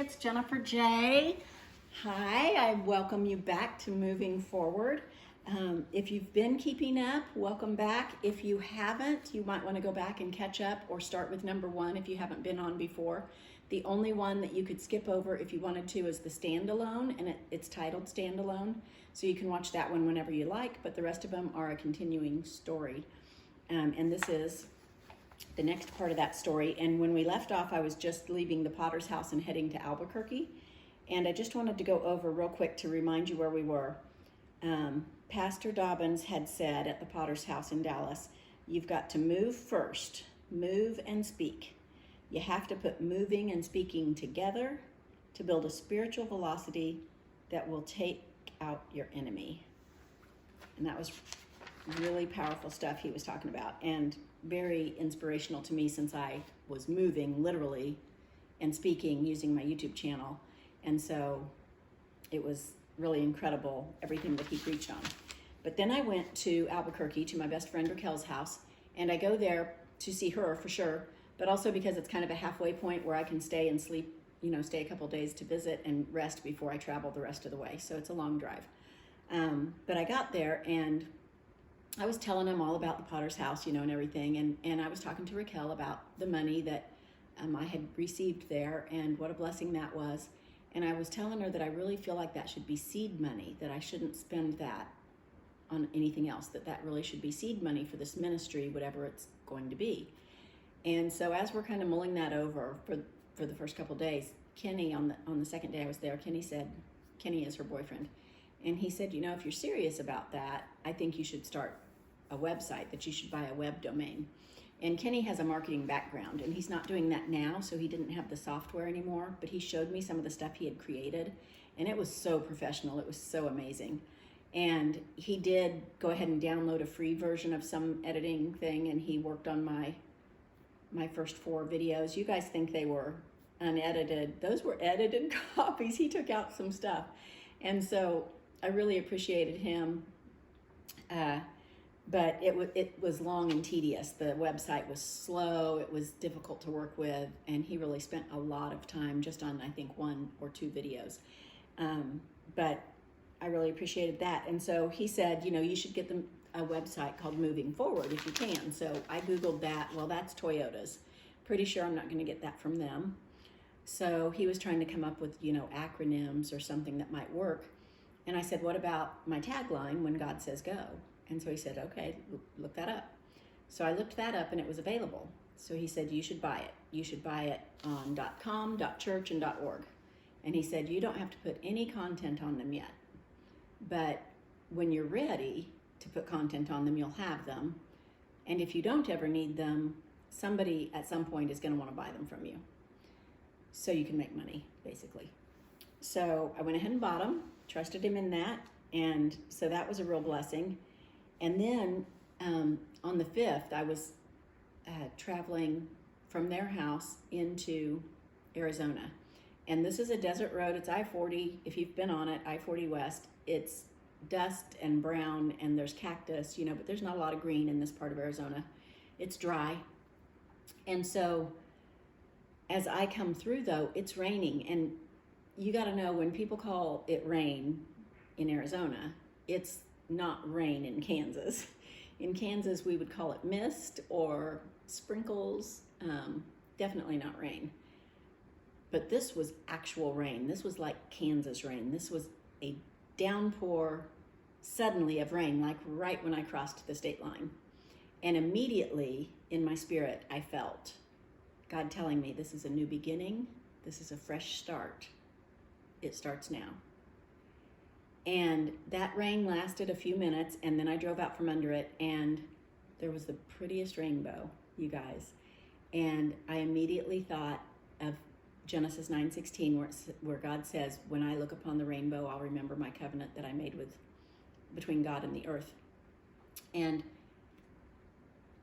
it's Jennifer J. Hi, I welcome you back to Moving Forward. If you've been keeping up, welcome back. If you haven't, you might want to go back and catch up or start with number 1 if you haven't been on before. The only one that you could skip over if you wanted to is the standalone, and it's titled Standalone. So you can watch that one whenever you like, but the rest of them are a continuing story. And this is the next part of that story. And when we left off, I was just leaving the Potter's house and heading to Albuquerque. And I just wanted to go over real quick to remind you where we were. Pastor Dobbins had said at the Potter's house in Dallas, you've got to move first, move and speak. You have to put moving and speaking together to build a spiritual velocity that will take out your enemy. And that was really powerful stuff he was talking about, and very inspirational to me since I was moving literally and speaking using my YouTube channel. And so it was really incredible, everything that he preached on. But then I went to Albuquerque to my best friend Raquel's house, and I go there to see her for sure, but also because it's kind of a halfway point where I can stay and sleep, stay a couple days to visit and rest before I travel the rest of the way. So it's a long drive. But I got there and I was telling him all about the Potter's house, and everything. And I was talking to Raquel about the money that I had received there and what a blessing that was. And I was telling her that I really feel like that should be seed money, that I shouldn't spend that on anything else, that really should be seed money for this ministry, whatever it's going to be. And so as we're kind of mulling that over for the first couple of days, Kenny, on the second day I was there, Kenny is her boyfriend. And he said, if you're serious about that, I think you should start a website, that you should buy a web domain. And Kenny has a marketing background, and he's not doing that now, so he didn't have the software anymore, but he showed me some of the stuff he had created, and it was so professional. It was so amazing. And he did go ahead and download a free version of some editing thing, and he worked on my first 4 videos. You guys think they were unedited. Those were edited copies. He took out some stuff. And so I really appreciated him, but it was long and tedious. The website was slow, it was difficult to work with, and he really spent a lot of time just on, I think, 1 or 2 videos. But I really appreciated that. And so he said, you should get them a website called Moving Forward if you can. So I Googled that. Well, that's Toyota's. Pretty sure I'm not going to get that from them. So he was trying to come up with, acronyms or something that might work. And I said, what about my tagline, when God says go? And so he said, okay, look that up. So I looked that up and it was available. So he said, you should buy it. You should buy it on .com, .church, and .org. And he said, you don't have to put any content on them yet. But when you're ready to put content on them, you'll have them. And if you don't ever need them, somebody at some point is going to want to buy them from you. So you can make money, basically. So I went ahead and bought them, trusted him in that. And so that was a real blessing. And then on the 5th, I was traveling from their house into Arizona. And this is a desert road. It's I-40. If you've been on it, I-40 West, it's dust and brown and there's cactus, but there's not a lot of green in this part of Arizona. It's dry. And so as I come through, though, it's raining. And you got to know, when people call it rain in Arizona, it's not rain in Kansas. In Kansas, we would call it mist or sprinkles, definitely not rain. But this was actual rain. This was like Kansas rain. This was a downpour suddenly of rain, like right when I crossed the state line. And immediately in my spirit, I felt God telling me, this is a new beginning. This is a fresh start. It starts now. And that rain lasted a few minutes, and then I drove out from under it, and there was the prettiest rainbow, you guys. And I immediately thought of Genesis 9:16, where God says, when I look upon the rainbow, I'll remember my covenant that I made between God and the earth. And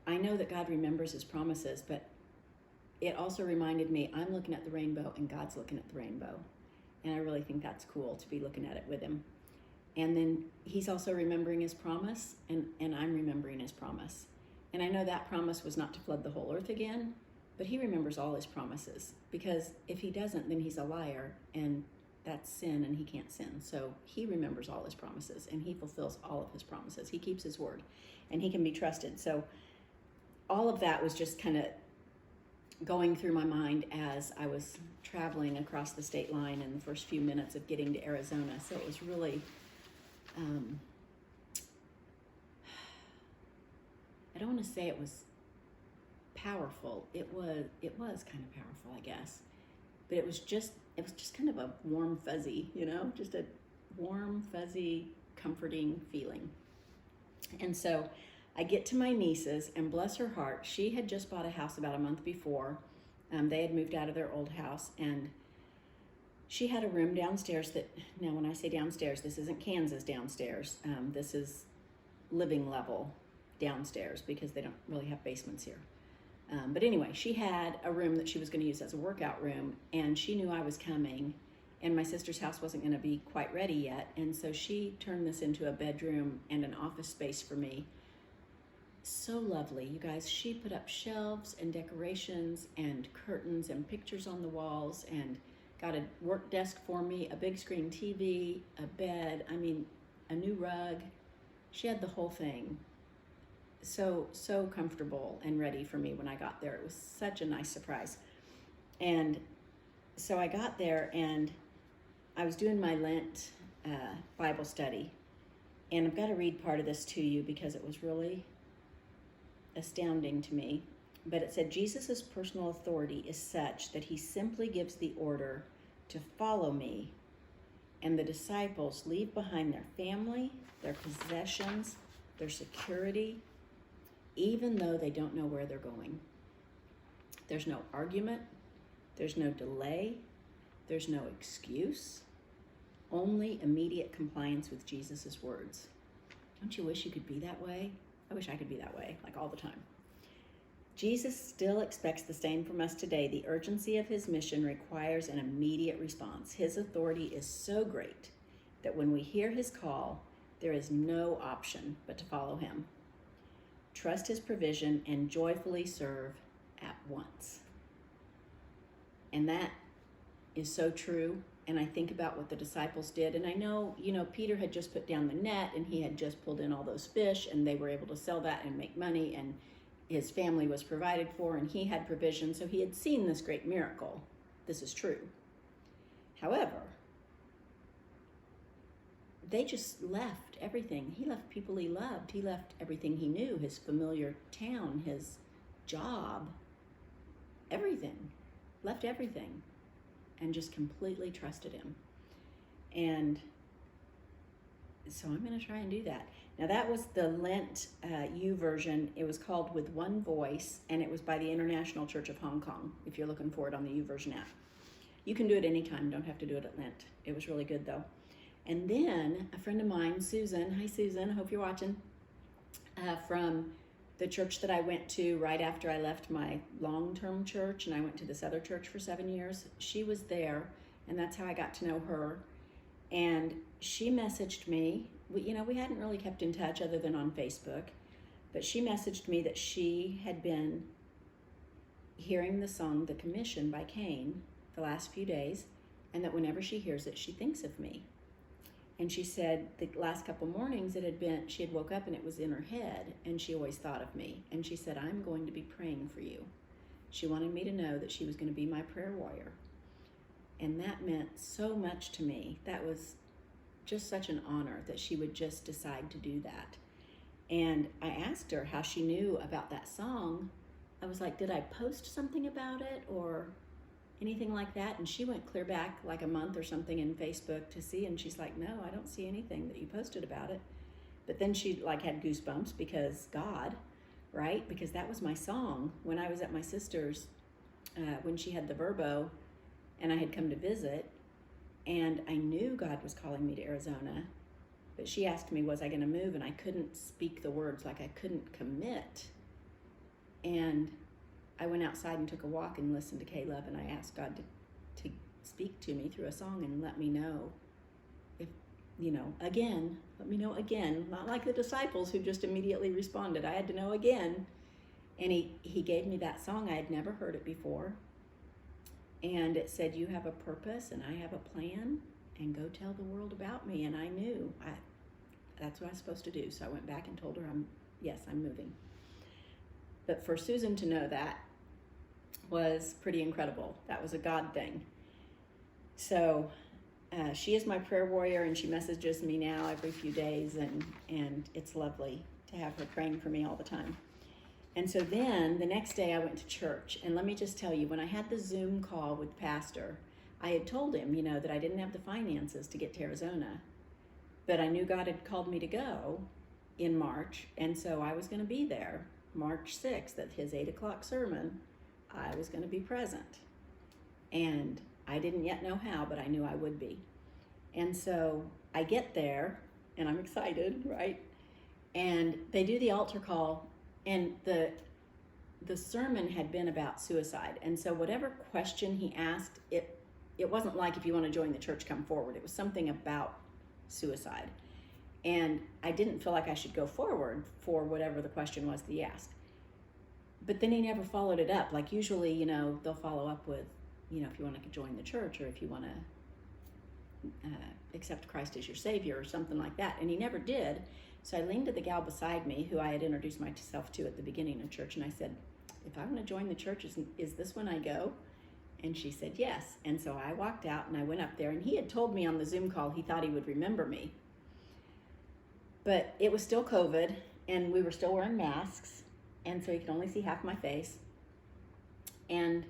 I know that God remembers his promises, but it also reminded me, I'm looking at the rainbow and God's looking at the rainbow. And I really think that's cool to be looking at it with him. And then he's also remembering his promise, and I'm remembering his promise. And I know that promise was not to flood the whole earth again, But he remembers all his promises, because if he doesn't, then he's a liar, and that's sin, and he can't sin. So he remembers all his promises, and he fulfills all of his promises. He keeps his word, and he can be trusted. So all of that was just kind of going through my mind as I was traveling across the state line in the first few minutes of getting to Arizona. So it was really, I don't want to say it was powerful. It was kind of powerful, I guess. But it was just kind of a warm, fuzzy, just a warm, fuzzy, comforting feeling. And so I get to my niece's, and bless her heart, she had just bought a house about a month before. They had moved out of their old house, and she had a room downstairs that, now when I say downstairs, this isn't Kansas downstairs. This is living level downstairs, because they don't really have basements here. But anyway, she had a room that she was going to use as a workout room, and she knew I was coming, and my sister's house wasn't going to be quite ready yet, and so she turned this into a bedroom and an office space for me. So lovely, you guys. She put up shelves and decorations and curtains and pictures on the walls, and got a work desk for me, a big screen TV, a bed, a new rug. She had the whole thing. So comfortable and ready for me when I got there. It was such a nice surprise. And so I got there, and I was doing my Lent Bible study, and I've got to read part of this to you because it was really astounding to me. But it said, Jesus' personal authority is such that he simply gives the order to follow me, and the disciples leave behind their family, their possessions, their security, even though they don't know where they're going. There's no argument, there's no delay, there's no excuse, only immediate compliance with Jesus' words. Don't you wish you could be that way? I wish I could be that way, like all the time. Jesus still expects the same from us today. The urgency of his mission requires an immediate response. His authority is so great that when we hear his call, there is no option but to follow him. Trust his provision and joyfully serve at once. And that is so true. And I think about what the disciples did. And I know, Peter had just put down the net, and he had just pulled in all those fish, and they were able to sell that and make money, and his family was provided for, and he had provision. So he had seen this great miracle. This is true. However, they just left everything. He left people he loved. He left everything he knew, his familiar town, his job, everything. Left everything and just completely trusted him. And so I'm going to try and do that. Now, that was the Lent U version. It was called With One Voice, and it was by the International Church of Hong Kong, if you're looking for it on the U version app. You can do it anytime. Don't have to do it at Lent. It was really good, though. And then a friend of mine, Susan, hi Susan, I hope you're watching, from the church that I went to right after I left my long-term church, and I went to this other church for 7 years. She was there, and that's how I got to know her. And she messaged me. We hadn't really kept in touch other than on Facebook, but she messaged me that she had been hearing the song The Commission by Cain the last few days, and that whenever she hears it, she thinks of me. And she said the last couple mornings she had woke up and it was in her head, and she always thought of me. And she said, I'm going to be praying for you. She wanted me to know that she was going to be my prayer warrior. And that meant so much to me. That was just such an honor that she would just decide to do that. And I asked her how she knew about that song. I was like, did I post something about it or anything like that? And she went clear back like a month or something in Facebook to see, and she's like, no, I don't see anything that you posted about it. But then she had goosebumps because God, right? Because that was my song when I was at my sister's, when she had the Verbo, and I had come to visit, and I knew God was calling me to Arizona, but she asked me, was I going to move? And I couldn't speak the words, I couldn't commit. And I went outside and took a walk and listened to Caleb, and I asked God to speak to me through a song and let me know if, let me know again, not like the disciples who just immediately responded. I had to know again And he gave me that song. I had never heard it before. And it said, you have a purpose and I have a plan, and go tell the world about me. And I knew that's what I was supposed to do. So I went back and told her, I'm moving. But for Susan to know that was pretty incredible. That was a God thing. So she is my prayer warrior, and she messages me now every few days, and it's lovely to have her praying for me all the time. And so then the next day I went to church, and let me just tell you, when I had the Zoom call with Pastor, I had told him, that I didn't have the finances to get to Arizona, but I knew God had called me to go in March, and so I was going to be there March 6th at his 8:00 sermon. I was going to be present, and I didn't yet know how, but I knew I would be. And so I get there, and I'm excited, right? And they do the altar call, and the sermon had been about suicide. And so whatever question he asked, it wasn't like, if you want to join the church, come forward. It was something about suicide. And I didn't feel like I should go forward for whatever the question was that he asked. But then he never followed it up. Like usually, they'll follow up with, if you want to join the church, or if you want to accept Christ as your Savior or something like that. And he never did. So I leaned to the gal beside me, who I had introduced myself to at the beginning of church, and I said, if I want to join the church, is this when I go? And she said yes. And so I walked out and I went up there, and he had told me on the Zoom call he thought he would remember me. But it was still COVID, and we were still wearing masks, and so he could only see half my face. And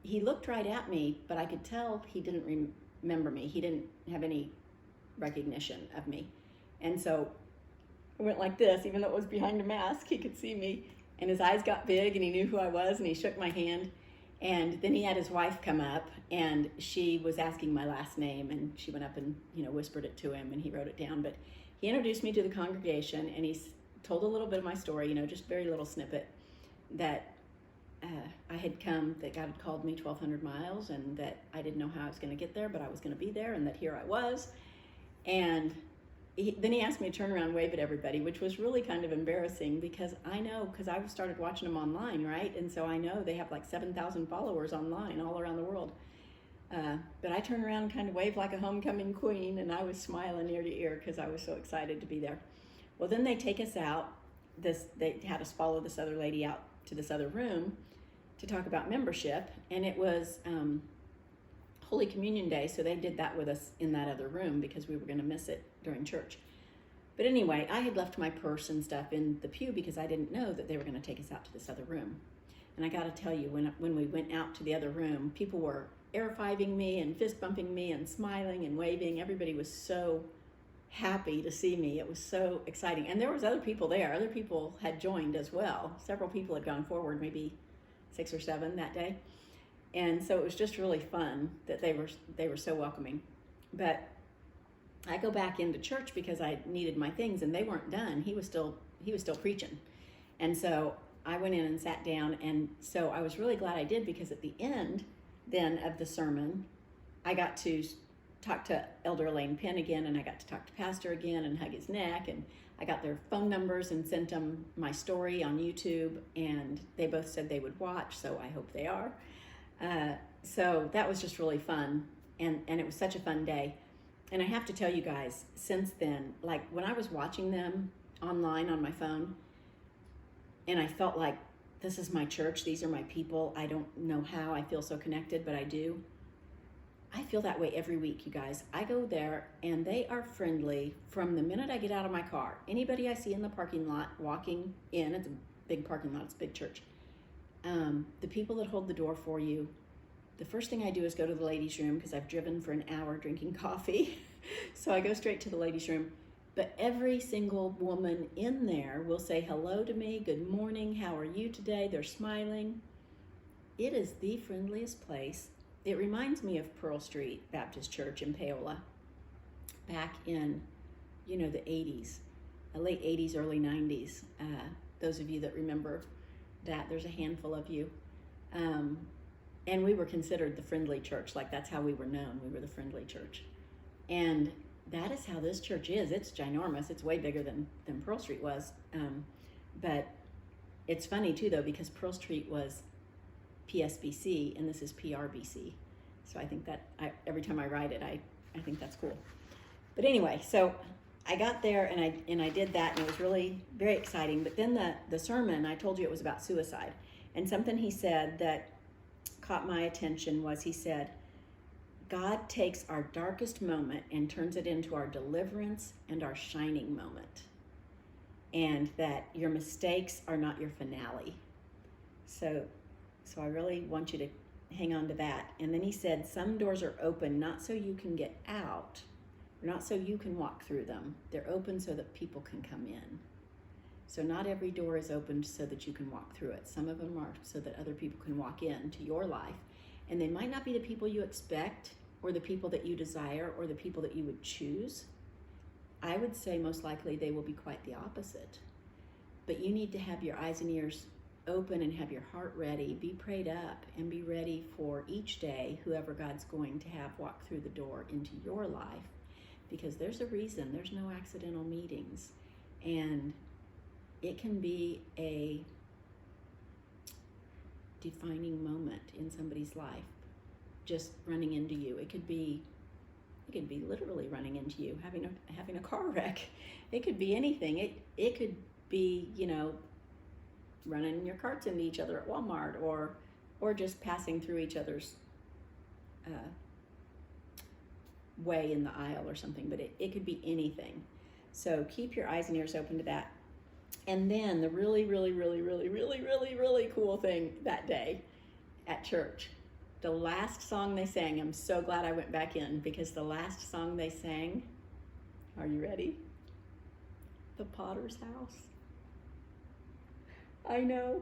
he looked right at me, but I could tell he didn't remember me. He didn't have any recognition of me. And so I went like this, even though it was behind a mask, he could see me. And his eyes got big, and he knew who I was, and he shook my hand. And then he had his wife come up, and she was asking my last name, and she went up and, whispered it to him, and he wrote it down. But he introduced me to the congregation, and he told a little bit of my story, just very little snippet, that I had come, that God had called me 1,200 miles, and that I didn't know how I was going to get there, but I was going to be there, and that here I was. And then he asked me to turn around and wave at everybody, which was really kind of embarrassing, because I started watching them online, right? And so I know they have like 7,000 followers online all around the world. But I turned around and kind of waved like a homecoming queen, and I was smiling ear to ear because I was so excited to be there. Well, then they take us out. They had us follow this other lady out to this other room to talk about membership, and it was Holy Communion Day, so they did that with us in that other room because we were going to miss it during church. But anyway, I had left my purse and stuff in the pew because I didn't know that they were going to take us out to this other room. And I got to tell you, when we went out to the other room, people were air-fiving me and fist-bumping me and smiling and waving. Everybody was so happy to see me. It was so exciting. And there was other people there. Other people had joined as well. Several people had gone forward, maybe 6 or 7 that day. And so it was just really fun that they were so welcoming. But I go back into church because I needed my things, and they weren't done. He was still preaching. And so I went in and sat down, and so I was really glad I did, because at the end then of the sermon, I got to talk to Elder Elaine Penn again, and I got to talk to Pastor again and hug his neck, and I got their phone numbers and sent them my story on YouTube, and they both said they would watch, so I hope they are. So that was just really fun, and it was such a fun day. And I have to tell you guys, since then, like when I was watching them online on my phone, and I felt like, this is my church, these are my people, I don't know how I feel so connected, but I do. I feel that way every week, you guys. I go there, and they are friendly from the minute I get out of my car. Anybody I see in the parking lot walking in, it's a big parking lot, it's a big church. The people that hold the door for you, the first thing I do is go to the ladies' room, because I've driven for an hour drinking coffee. So I go straight to the ladies' room. But every single woman in there will say hello to me, good morning, how are you today? They're smiling. It is the friendliest place. It reminds me of Pearl Street Baptist Church in Paola back in, the 80s, late 80s, early 90s. Those of you that remember that, there's a handful of you. And we were considered the friendly church, like that's how we were known. We were the friendly church. And that is how this church is. It's ginormous. It's way bigger than Pearl Street was. But it's funny too though, because Pearl Street was PSBC and this is PRBC. So I think that every time I write it, I think that's cool. But anyway, so I got there and I did that, and it was really very exciting. But then the sermon, I told you it was about suicide. And something he said that caught my attention was, he said, God takes our darkest moment and turns it into our deliverance and our shining moment. And that your mistakes are not your finale. So I really want you to hang on to that. And then he said, some doors are open not so you can get out, or not so you can walk through them. They're open so that people can come in. So not every door is opened so that you can walk through it. Some of them are so that other people can walk into your life. And they might not be the people you expect, or the people that you desire, or the people that you would choose. I would say most likely they will be quite the opposite. But you need to have your eyes and ears open and have your heart ready. Be prayed up and be ready for each day whoever God's going to have walk through the door into your life. Because there's a reason. There's no accidental meetings. And it can be a defining moment in somebody's life, just running into you. It could be literally running into you, having a car wreck. It could be anything. It could be, running your carts into each other at Walmart, or just passing through each other's way in the aisle or something. But it could be anything. So keep your eyes and ears open to that. And then the really, really, really, really, really, really, really cool thing that day at church, the last song they sang, I'm so glad I went back in, because the last song they sang, are you ready? The Potter's House. I know,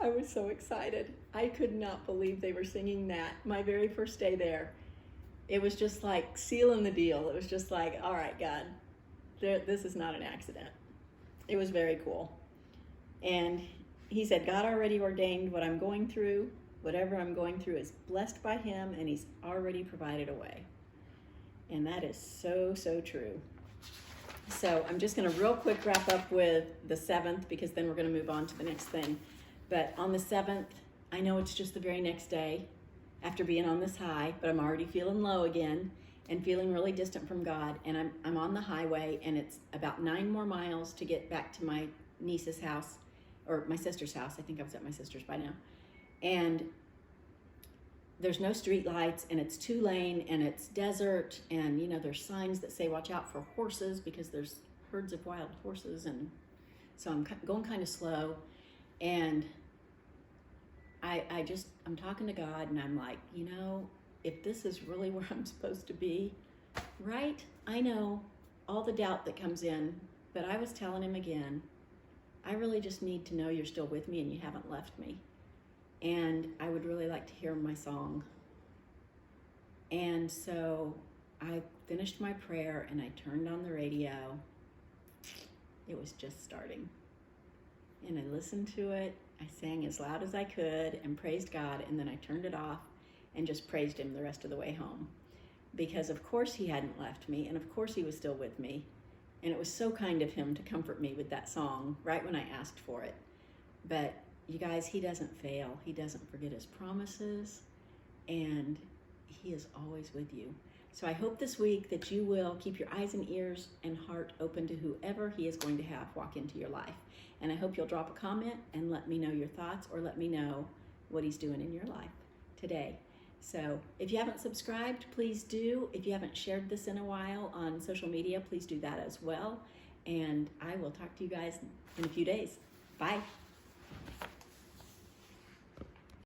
I was so excited. I could not believe they were singing that my very first day there. It was just like sealing the deal. It was just like, all right, God, this is not an accident. It was very cool. And he said, God already ordained what I'm going through. Whatever I'm going through is blessed by him, and he's already provided a way. And that is so, so true. So I'm just going to real quick wrap up with the 7th, because then we're going to move on to the next thing. But on the 7th, I know it's just the very next day after being on this high, but I'm already feeling low again and feeling really distant from God. And I'm on the highway, and it's about 9 more miles to get back to my niece's house, or my sister's house. I think I was at my sister's by now. And there's no street lights, and it's 2-lane, and it's desert, and there's signs that say watch out for horses, because there's herds of wild horses. And so I'm going kind of slow, and I'm talking to God, and I'm like, if this is really where I'm supposed to be, right? I know all the doubt that comes in, but I was telling him again, I really just need to know you're still with me and you haven't left me. And I would really like to hear my song. And so I finished my prayer and I turned on the radio. It was just starting. And I listened to it. I sang as loud as I could and praised God, and then I turned it off and just praised him the rest of the way home. Because of course he hadn't left me, and of course he was still with me. And it was so kind of him to comfort me with that song right when I asked for it. But you guys, he doesn't fail. He doesn't forget his promises, and he is always with you. So I hope this week that you will keep your eyes and ears and heart open to whoever he is going to have walk into your life. And I hope you'll drop a comment and let me know your thoughts, or let me know what he's doing in your life today. So if you haven't subscribed, please do. If you haven't shared this in a while on social media, please do that as well. And I will talk to you guys in a few days. Bye.